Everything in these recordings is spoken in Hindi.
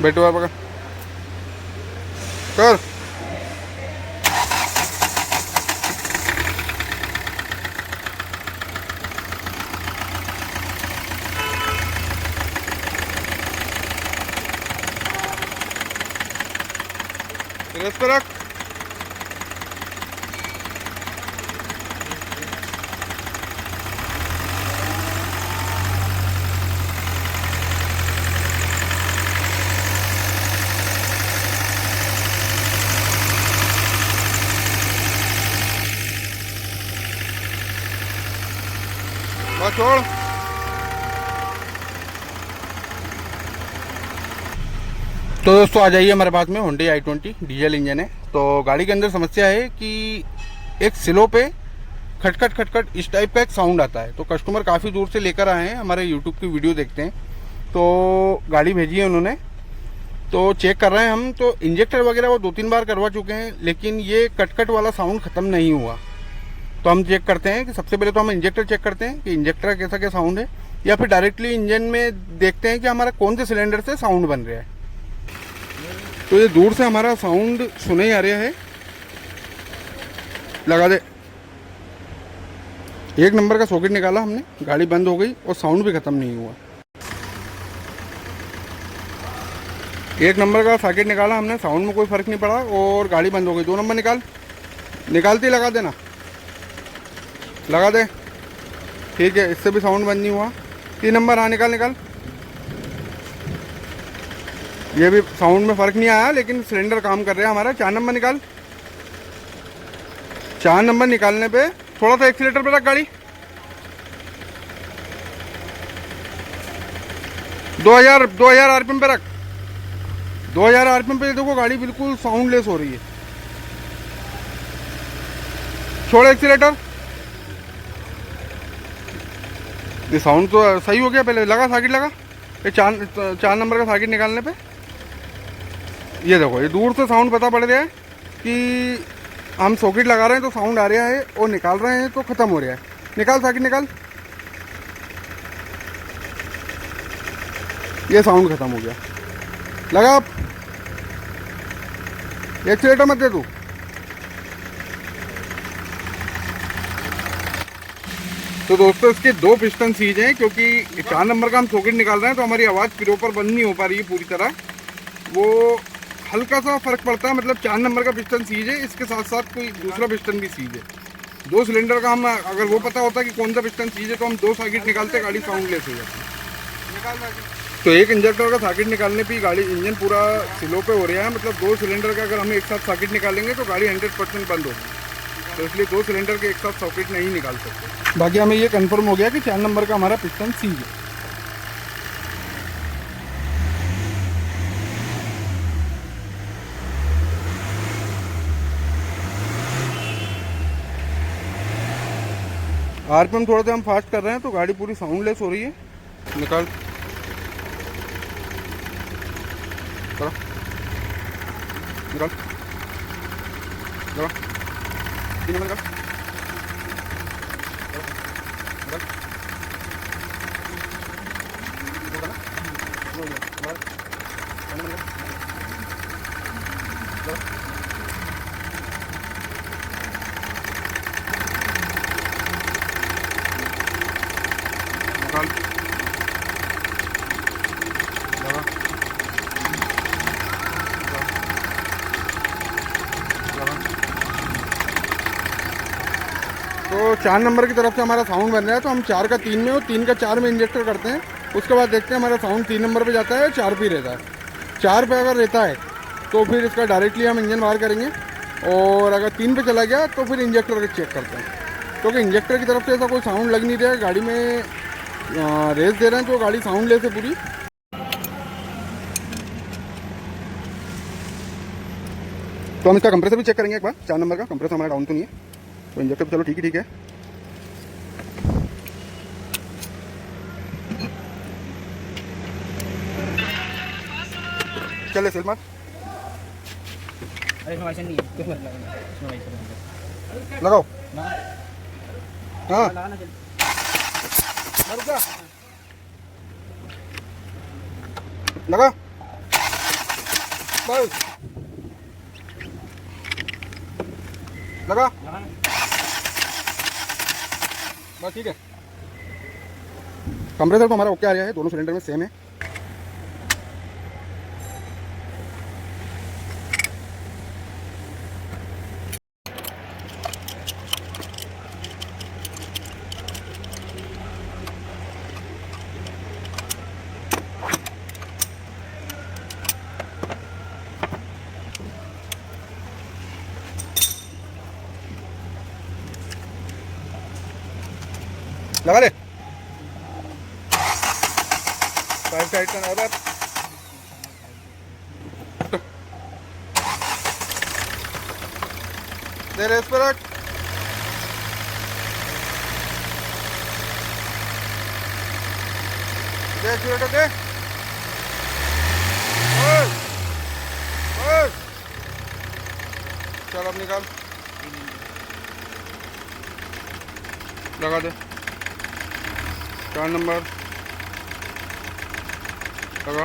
बैठो आप पकड़ कर। रेस पे रख। बस छोड़। तो दोस्तों आ जाइए हमारे पास में Hyundai i20 डीजल इंजन है। तो गाड़ी के अंदर समस्या है कि एक सिलो पे खटखट खटखट इस टाइप का एक साउंड आता है। तो कस्टमर काफ़ी दूर से लेकर आए हैं, हमारे यूट्यूब की वीडियो देखते हैं, तो गाड़ी भेजी है उन्होंने, तो चेक कर रहे हैं हम। तो इंजेक्टर वगैरह वो 2-3 बार करवा चुके हैं, लेकिन ये कटकट वाला साउंड ख़त्म नहीं हुआ। तो हम चेक करते हैं कि सबसे पहले तो हम इंजेक्टर चेक करते हैं कि इंजेक्टर का कैसा क्या साउंड है, या फिर डायरेक्टली इंजन में देखते हैं कि हमारा कौन से सिलेंडर से साउंड बन रहा है। तो ये दूर से हमारा साउंड सुने ही आ रहा है। लगा दे। एक नंबर का सॉकेट निकाला हमने, गाड़ी बंद हो गई और साउंड भी ख़त्म नहीं हुआ। एक नंबर का सॉकेट निकाला हमने, साउंड में कोई फ़र्क नहीं पड़ा और गाड़ी बंद हो गई। 2 नंबर निकाल, निकालते ही लगा देना, लगा दे। ठीक है, इससे भी साउंड बंद नहीं हुआ। 3 नंबर, हाँ निकाल निकाल। ये भी साउंड में फ़र्क नहीं आया, लेकिन सिलेंडर काम कर रहा है हमारा। 4 नंबर निकाल। 4 नंबर निकालने पे थोड़ा सा एक्सीलेटर पे रख गाड़ी। 2000 आरपीएम पे रख। 2000 आरपीएम पे देखो गाड़ी बिल्कुल साउंडलेस हो रही है। छोड़ एक्सीलेटर। ये साउंड तो सही हो गया। पहले लगा सॉकेट, लगा। ये 4 नंबर का सॉकेट निकालने पे ये देखो, ये दूर से साउंड पता पड़ रहा है कि हम सॉकेट लगा रहे हैं तो साउंड आ रहा है, और निकाल रहे हैं तो ख़त्म हो रहा है। निकाल सॉकेट, निकाल। ये साउंड ख़त्म हो गया। लगा आप। एक्सीलेटर मत दे तू। तो दोस्तों इसके 2 पिस्टन सीज हैं, क्योंकि 4 नंबर का हम सॉकेट निकाल रहे हैं तो हमारी आवाज़ प्रॉपर बंद नहीं हो पा रही है पूरी तरह। वो हल्का सा फ़र्क पड़ता है। मतलब 4 नंबर का पिस्टन सीज है, इसके साथ साथ कोई दूसरा पिस्टन भी सीज है। 2 सिलेंडर का हम अगर वो पता होता कि कौन सा पिस्टन सीज है तो हम 2 सॉकेट निकालते, गाड़ी साउंडलेस हो जाती। तो एक इंजेक्टर का सॉकेट निकालने पे गाड़ी इंजन पूरा स्लो पे हो रहा है। मतलब 2 सिलेंडर का अगर हम एक साथ सॉकेट निकालेंगे तो गाड़ी 100% बंद होगी। तो इसलिए 2 सिलेंडर के एक साथ सॉकेट नहीं निकाल सकते। बाकी हमें ये कंफर्म हो गया कि 4 नंबर का हमारा पिस्टन सीज है। आरपीएम थोड़ा सा हम फास्ट कर रहे हैं तो गाड़ी पूरी साउंडलेस हो रही है। निकाल। चलो निकाल, चलो 3 नंबर निकाल, निकाल। तो 4 नंबर की तरफ से हमारा साउंड बन रहा है, तो हम 4 का 3 में और 3 का 4 में इंजेक्टर करते हैं। उसके बाद देखते हैं हमारा साउंड 3 नंबर पे जाता है, 4 पे रहता है। 4 पे अगर रहता है तो फिर इसका डायरेक्टली हम इंजन बाहर करेंगे, और अगर 3 पे चला गया तो फिर इंजेक्टर का चेक करते हैं। क्योंकि इंजेक्टर की तरफ से ऐसा कोई साउंड लग नहीं रहा है। गाड़ी में रेस दे रहे हैं तो गाड़ी साउंडलेस है पूरी। तो हम इसका कंप्रेसर भी चेक करेंगे एक बार। 4 नंबर का कंप्रेसर हमारा डाउन तो नहीं है, तो इंजेक्टर चलो ठीक ही ठीक है। चले सेल मार। लगाओ। हाँ रुक जा, लगा। बस लगा, बस ठीक है। कंप्रेसर तो हमारा ओके आ रहा है, दोनों सिलेंडर में सेम है। लगा ले, पाइप टाइट करना है बस। दे रेस पे रख, दे एक्सीलेटर दे, बस बस। चल अब निकाल, लगा दे 4 नंबर, लगा,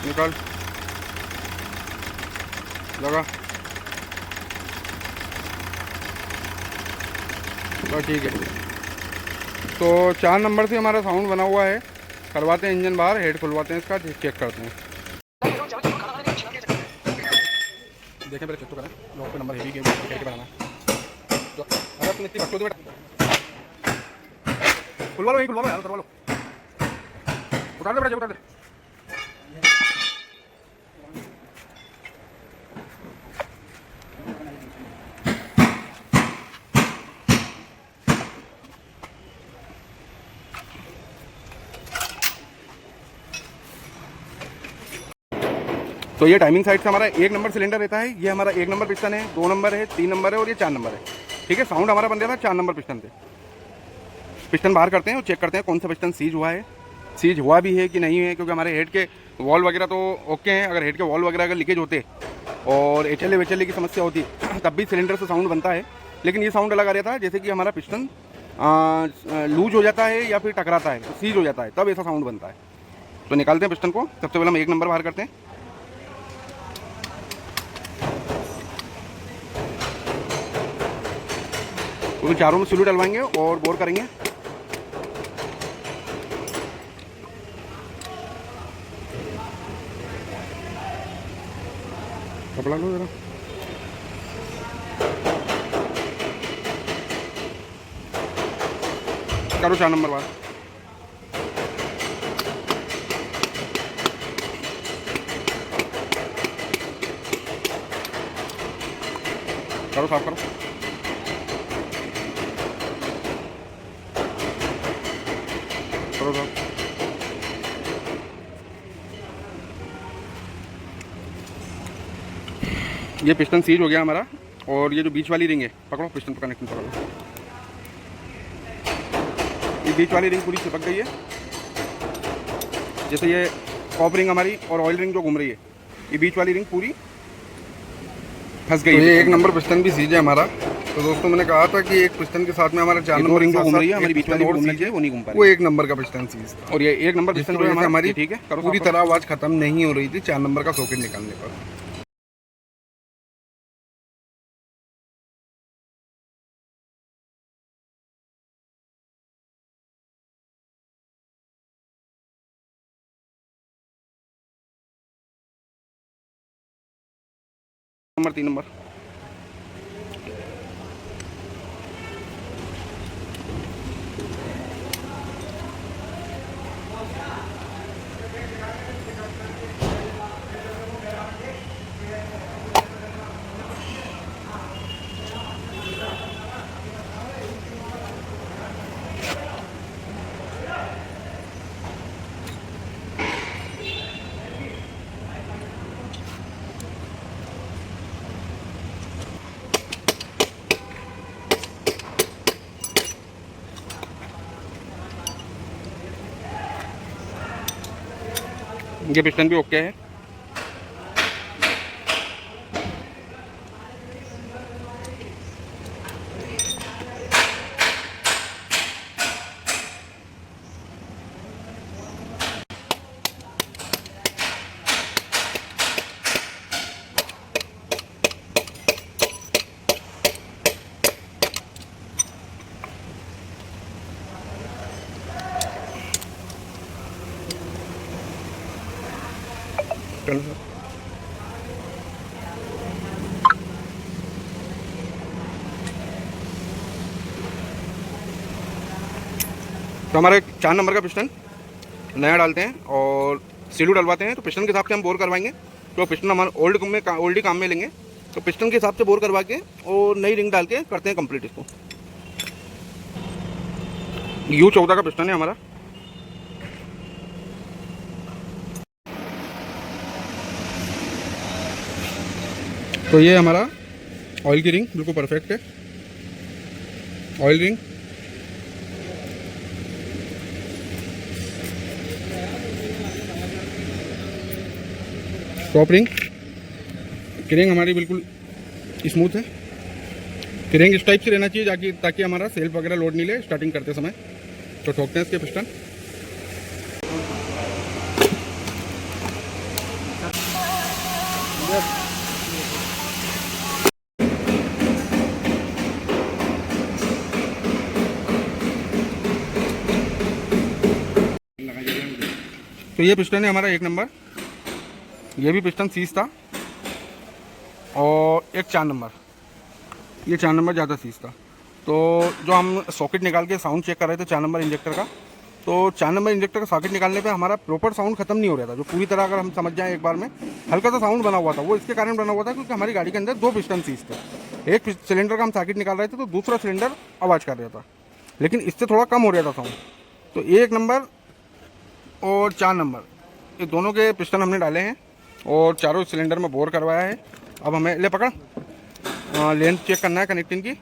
निकाल, लगा, बस ठीक है। तो 4 नंबर से हमारा साउंड बना हुआ है। करवाते हैं इंजन बाहर, हेड खुलवाते हैं इसका, चेक करते हैं। देखें पहले चेक तो करें, लॉक पे नंबर हेवी के करके बनाना है। तो अगर तुम इतनी बच्चों खुलवा लो, यही खुलवा लो यार, करवा लो, उतार दे बेटा, उतार दे। तो ये टाइमिंग साइड से हमारा 1 नंबर सिलेंडर रहता है। ये हमारा 1 नंबर पिस्टन है, 2 नंबर है, 3 नंबर है और ये 4 नंबर है। ठीक है, साउंड हमारा बन गया था 4 नंबर पिस्टन से। पिस्टन बाहर करते हैं और चेक करते हैं कौन सा पिस्टन सीज हुआ है, सीज हुआ भी है कि नहीं है, क्योंकि हमारे हेड के वॉल वगैरह तो ओके हैं। अगर हेड के वॉल वगैरह अगर लीकेज होते और HLA की समस्या होती तब भी सिलेंडर से साउंड बनता है। लेकिन ये साउंड अलग आ रहा था, जैसे कि हमारा पिस्टन लूज हो जाता है या फिर टकराता है, सीज हो जाता है, तब ऐसा साउंड बनता है। तो निकालते हैं पिस्टन को। सबसे पहले हम 1 नंबर बाहर करते हैं। तो चारों में स्लू डलवाएंगे और बोर करेंगे। कपड़ा लो जरा, करो 4 नंबर बाहर, करो साफ करो, करो साफ। ये पिस्टन सीज हो गया हमारा। और ये जो बीच वाली रिंग है, पकड़ो पिस्टन पर कनेक्शन पकड़ लो। ये बीच वाली रिंग पूरी चिपक गई है। जैसे ये कॉप रिंग हमारी और ऑयल रिंग जो घूम रही है, ये बीच वाली रिंग पूरी फंस गई। तो ये 1 नंबर पिस्टन भी सीज है हमारा। तो दोस्तों मैंने कहा था कि एक पिस्टन के साथ में हमारा 4 नंबर रिंग जो घूम रही है, हमारी बीच वाली घूम रही है, वो नहीं घूम पा रही। वो 1 नंबर का पिस्टन सीज था। और ये 1 नंबर पिस्टन जो है हमारी, ठीक है, पूरी तरह आवाज़ खत्म नहीं हो रही थी 4 नंबर का सॉकेट निकालने पर। नंबर 3 नंबर, ये पिस्टन भी ओके है। करना सर। तो हमारा 4 नंबर का पिस्टन नया डालते हैं और सीलू डलवाते हैं, तो पिस्टन के हिसाब से हम बोर करवाएंगे। तो पिस्टन हमारे ओल्ड ही काम में लेंगे, तो पिस्टन के हिसाब से बोर करवा के और नई रिंग डाल के करते हैं कंप्लीट इसको। U14 का पिस्टन है हमारा। तो ये हमारा ऑयल की रिंग बिल्कुल परफेक्ट है। ऑयल रिंग, टॉप रिंग, किरिंग हमारी बिल्कुल स्मूथ है। किरिंग इस टाइप से रहना चाहिए ताकि हमारा सेल्फ वगैरह लोड नहीं ले स्टार्टिंग करते समय। तो ठोकते हैं इसके पिस्टन। तो ये पिस्टन है हमारा 1 नंबर। ये भी पिस्टन सीज था और एक 4 नंबर, ये 4 नंबर ज़्यादा सीज था। तो जो हम सॉकेट निकाल के साउंड चेक कर रहे थे 4 नंबर इंजेक्टर का, तो 4 नंबर इंजेक्टर का सॉकेट निकालने पे हमारा प्रॉपर साउंड खत्म नहीं हो रहा था। जो पूरी तरह अगर हम समझ जाएं एक बार में हल्का सा साउंड बना हुआ था, वो इसके कारण बना हुआ था क्योंकि हमारी गाड़ी के अंदर 2 पिस्टन सीज थे। एक सिलेंडर का हम सॉकेट निकाल रहे थे तो दूसरा सिलेंडर आवाज़ कर रहा था, लेकिन इससे थोड़ा कम हो रहा था साउंड। तो 1 नंबर और 4 नंबर ये दोनों के पिस्टन हमने डाले हैं और चारों सिलेंडर में बोर करवाया है। अब हमें ले पकड़ लेंथ चेक करना है कनेक्टिंग की।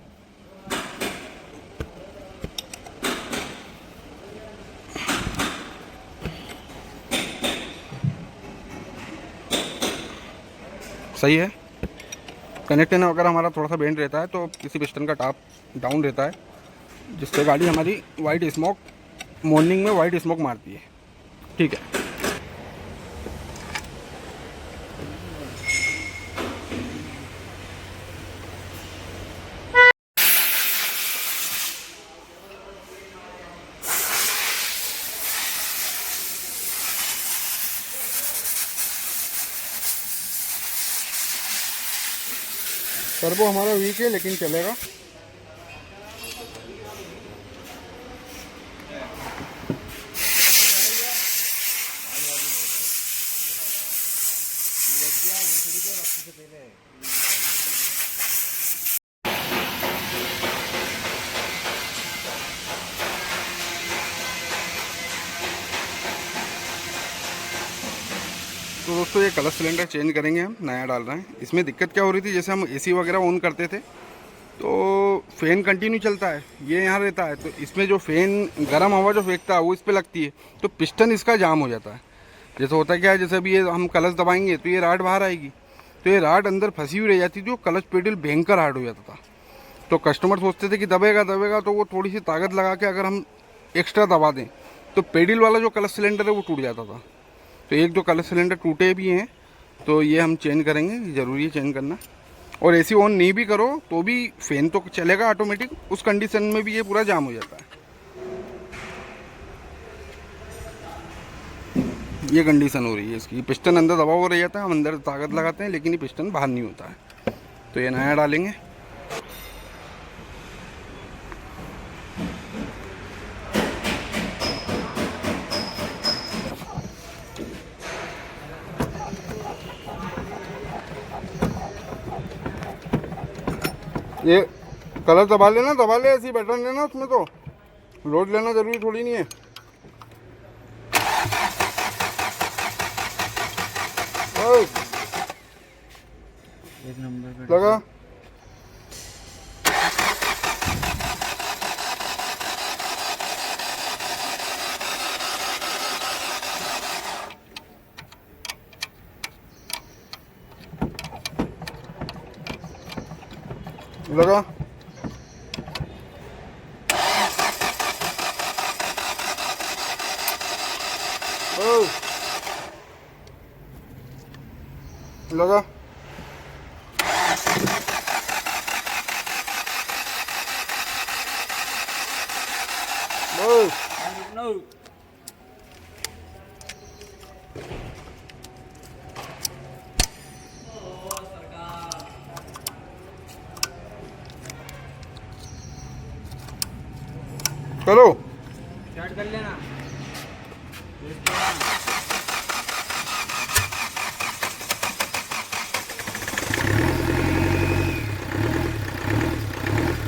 सही है। कनेक्टिंग वगैरह हमारा थोड़ा सा बेंड रहता है तो किसी पिस्टन का टॉप डाउन रहता है, जिससे गाड़ी हमारी वाइट स्मोक मॉर्निंग में वाइट स्मोक मारती है। ठीक है। टर्बो हमारा वीक है लेकिन चलेगा। तो दोस्तों ये कलर सिलेंडर चेंज करेंगे, हम नया डाल रहे हैं। इसमें दिक्कत क्या हो रही थी, जैसे हम एसी वगैरह ऑन करते थे तो फ़ैन कंटिन्यू चलता है, ये यहाँ रहता है, तो इसमें जो फ़ैन गर्म हवा जो फेंकता है वो इस पर लगती है, तो पिस्टन इसका जाम हो जाता है। जैसे होता क्या है, जैसे अभी ये हम क्लच दबाएंगे तो ये राड बाहर आएगी, तो ये राड अंदर फंसी हुई रह जाती थी, जो क्लच पेडल भयंकर हार्ड हो जाता था। तो कस्टमर सोचते थे कि दबेगा दबेगा, तो वो थोड़ी सी ताकत लगा के अगर हम एक्स्ट्रा दबा दें तो पेडल वाला जो क्लच सिलेंडर है वो टूट जाता था। तो एक दो क्लच सिलेंडर टूटे भी हैं, तो ये हम चेंज करेंगे, ज़रूरी है चेंज करना। और एसी ऑन नहीं भी करो तो भी फैन तो चलेगा ऑटोमेटिक, उस कंडीशन में भी ये पूरा जाम हो जाता है। ये कंडीशन हो रही है इसकी, पिस्टन अंदर दबा हो रह जाता है, हम अंदर ताकत लगाते हैं लेकिन ये पिस्टन बाहर नहीं होता है। तो ये नया डालेंगे। ये कलर दबा लेना, ऐसी बटन लेना, उसमें तो लोड लेना जरूरी थोड़ी नहीं है। एक नंबर लगा लगा लगा चलो स्टार्ट कर लेना।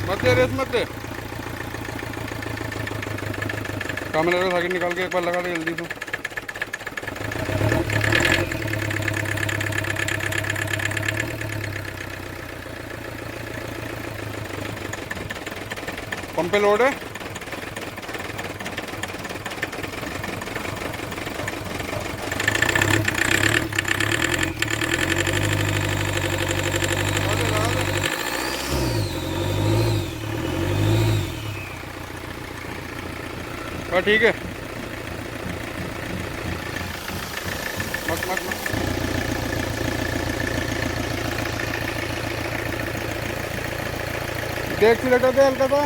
मत दे रेस मत दे। कैमरे का साइकिल निकाल के एक बार लगा दे जल्दी से। पंप पे लोड है। हाँ ठीक है। मत मत मत दे एक्सीलेटर दे हल्का सा।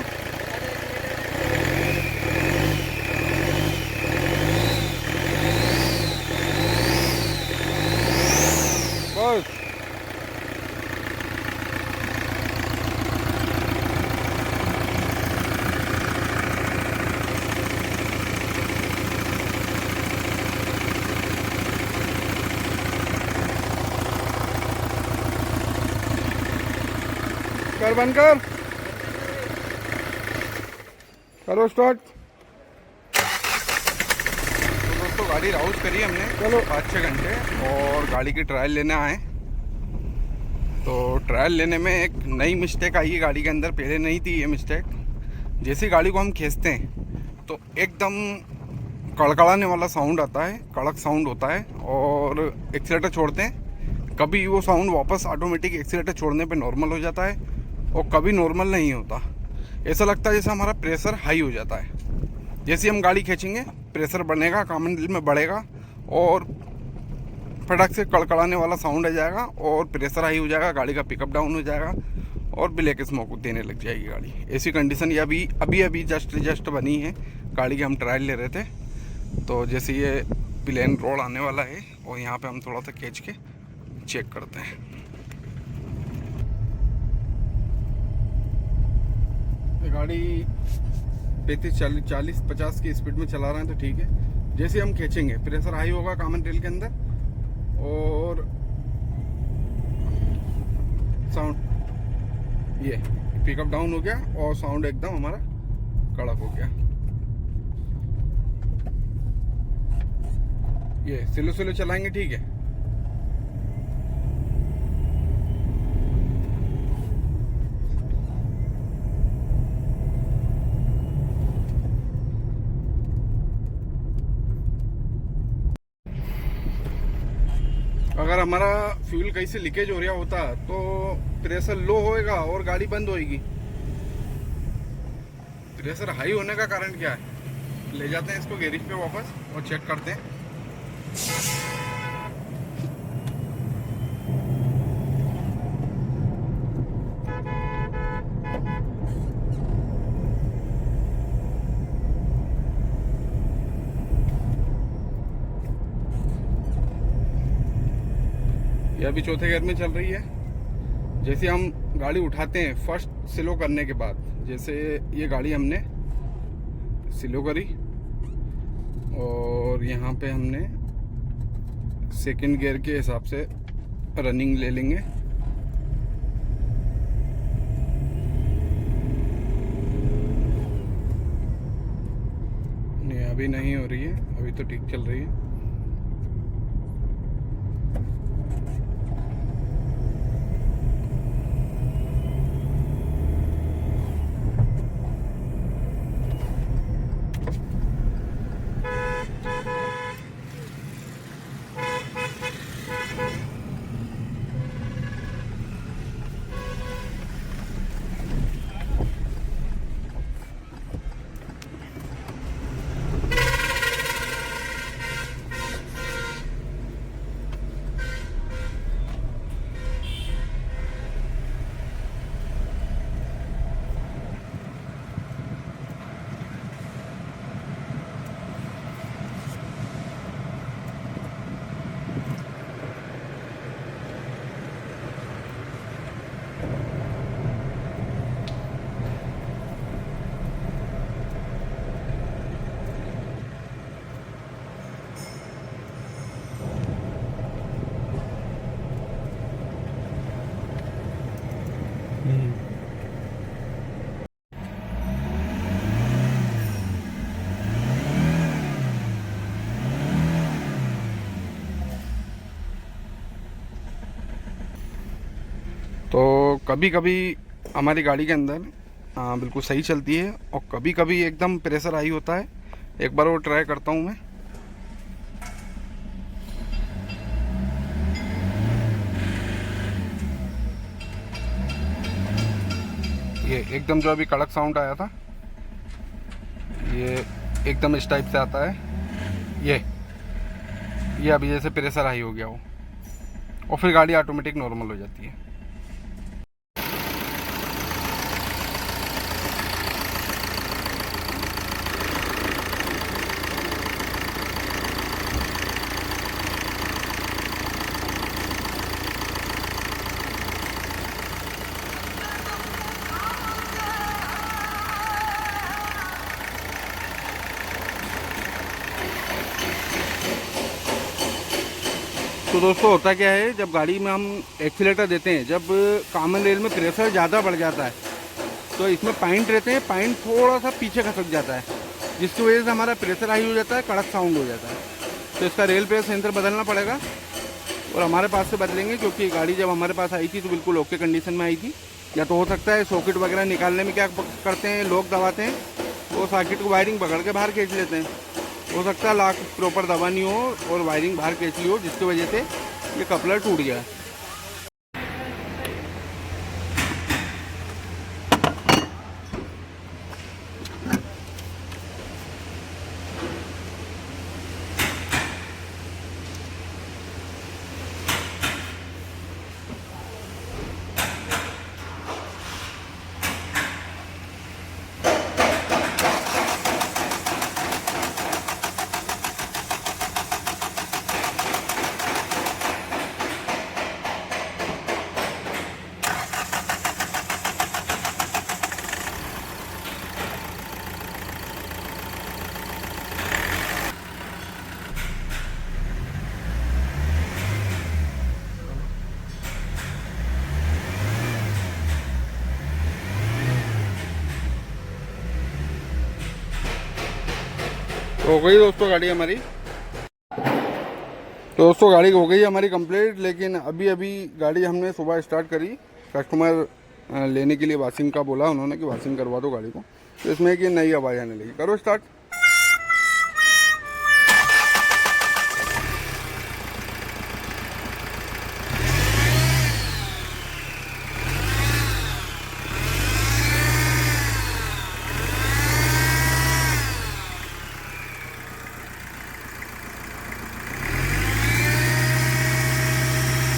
बस कर बंद कर करो स्टार्ट। तो दोस्तों गाड़ी राउज करी हमने चलो 5-6 घंटे और गाड़ी की ट्रायल लेने आए। तो ट्रायल लेने में एक नई मिस्टेक आई है गाड़ी के अंदर, पहले नहीं थी ये मिस्टेक। जैसे गाड़ी को हम खींचते हैं तो एकदम कड़कड़ाने वाला साउंड आता है, कड़क साउंड होता है। और एक्सीलेटर छोड़ते हैं कभी वो साउंड वापस ऑटोमेटिक एक्सीलेटर छोड़ने पे नॉर्मल हो जाता है और कभी नॉर्मल नहीं होता। ऐसा लगता है जैसे हमारा प्रेशर हाई हो जाता है। जैसे हम गाड़ी खींचेंगे प्रेशर बढ़ेगा, कॉमन दिल में बढ़ेगा और फटक से कड़कड़ाने वाला साउंड आ जाएगा और प्रेशर हाई हो जाएगा, गाड़ी का पिकअप डाउन हो जाएगा और ब्लैक स्मोक देने लग जाएगी गाड़ी। ऐसी कंडीशन ये अभी जस्ट बनी है। गाड़ी की हम ट्रायल ले रहे थे। तो जैसे ये प्लेन रोड आने वाला है और यहाँ पे हम थोड़ा सा खींच के चेक करते हैं। गाड़ी 35-40-50 की स्पीड में चला रहे हैं तो ठीक है। जैसे हम खींचेंगे प्रेशर हाई होगा कॉमन टेल के अंदर और साउंड ये पिकअप डाउन हो गया और साउंड एकदम हमारा कड़क हो गया। ये स्लो स्लो चलाएंगे ठीक है। अगर हमारा फ्यूल कहीं से लीकेज हो रहा होता तो प्रेशर लो होएगा और गाड़ी बंद होएगी। प्रेशर हाई होने का कारण क्या है? ले जाते हैं इसको गैरेज पे वापस और चेक करते हैं। ये अभी चौथे गियर में चल रही है। जैसे हम गाड़ी उठाते हैं फर्स्ट स्लो करने के बाद, जैसे ये गाड़ी हमने स्लो करी और यहाँ पे हमने सेकंड गियर के हिसाब से रनिंग ले लेंगे। नहीं अभी नहीं हो रही है, अभी तो ठीक चल रही है। तो कभी कभी हमारी गाड़ी के अंदर बिल्कुल सही चलती है और कभी कभी एकदम प्रेशर हाई होता है। एक बार वो ट्राई करता हूँ मैं। ये एकदम जो अभी कड़क साउंड आया था, ये एकदम इस टाइप से आता है। ये अभी जैसे प्रेशर हाई हो गया हो और फिर गाड़ी ऑटोमेटिक नॉर्मल हो जाती है। तो दोस्तों होता क्या है, जब गाड़ी में हम एक्सीलेटर देते हैं, जब कॉमन रेल में प्रेशर ज़्यादा बढ़ जाता है तो इसमें पॉइंट रहते हैं, पॉइंट थोड़ा सा पीछे खसक जाता है, जिसकी वजह से हमारा प्रेशर हाई हो जाता है, कड़क साउंड हो जाता है। तो इसका रेल प्रेशर सेंसर बदलना पड़ेगा और हमारे पास से बदलेंगे, क्योंकि गाड़ी जब हमारे पास आई थी तो बिल्कुल ओके कंडीशन में आई थी। या तो हो सकता है सॉकेट वगैरह निकालने में क्या करते हैं, लोग दबाते हैं, वो सॉकेट को वायरिंग पकड़ के बाहर खींच लेते हैं। हो सकता है लॉक प्रॉपर दबा नहीं हो और वायरिंग बाहर खींच ली हो, जिसकी वजह से ये कपलर टूट गया है। तो हो गई दोस्तों गाड़ी हमारी। तो दोस्तों गाड़ी हो गई हमारी कंप्लीट, लेकिन अभी अभी गाड़ी हमने सुबह स्टार्ट करी। कस्टमर लेने के लिए वॉशिंग का बोला उन्होंने कि वॉशिंग करवा दो गाड़ी को, तो इसमें कि नई आवाज़ आने लगी। करो स्टार्ट।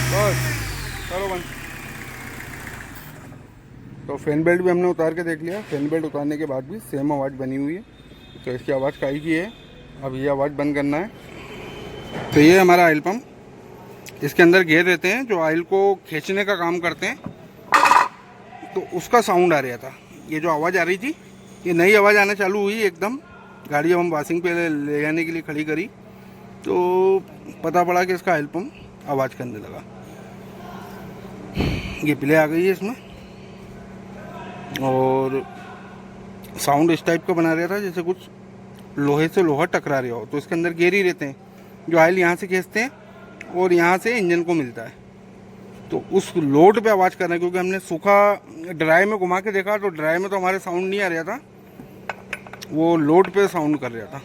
बस करो बंद। तो फैन बेल्ट भी हमने उतार के देख लिया। फैन बेल्ट उतारने के बाद भी सेम आवाज़ बनी हुई है। तो इसकी आवाज़ काई की है, अब ये आवाज़ बंद करना है। तो ये हमारा ऑयल पंप, इसके अंदर गेयर रहते हैं जो ऑयल को खींचने का काम करते हैं। तो उसका साउंड आ रहा था, ये जो आवाज़ आ रही थी, ये नई आवाज़ आना चालू हुई एकदम। गाड़ी जब हम वॉशिंग पे ले जाने के लिए खड़ी करी तो पता पड़ा कि इसका ऑयल पंप आवाज़ करने लगा। ये प्ले आ गई है इसमें और साउंड इस टाइप का बना रहा था जैसे कुछ लोहे से लोहा टकरा रहा हो। तो इसके अंदर गेयर ही रहते हैं जो ऑयल यहाँ से खींचते हैं और यहाँ से इंजन को मिलता है। तो उस लोड पे आवाज़ कर रहे हैं, क्योंकि हमने सूखा ड्राई में घुमा के देखा तो ड्राई में तो हमारे साउंड नहीं आ रहा था, वो लोड पे साउंड कर रहा था।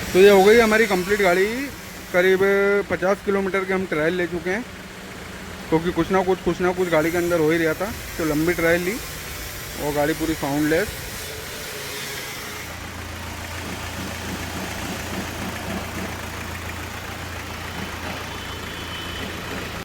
तो ये हो गई हमारी कंप्लीट गाड़ी। करीब 50 किलोमीटर के हम ट्रायल ले चुके हैं, क्योंकि कुछ ना कुछ गाड़ी के अंदर हो ही रहा था। तो लंबी ट्रायल ली और गाड़ी पूरी साउंडलेस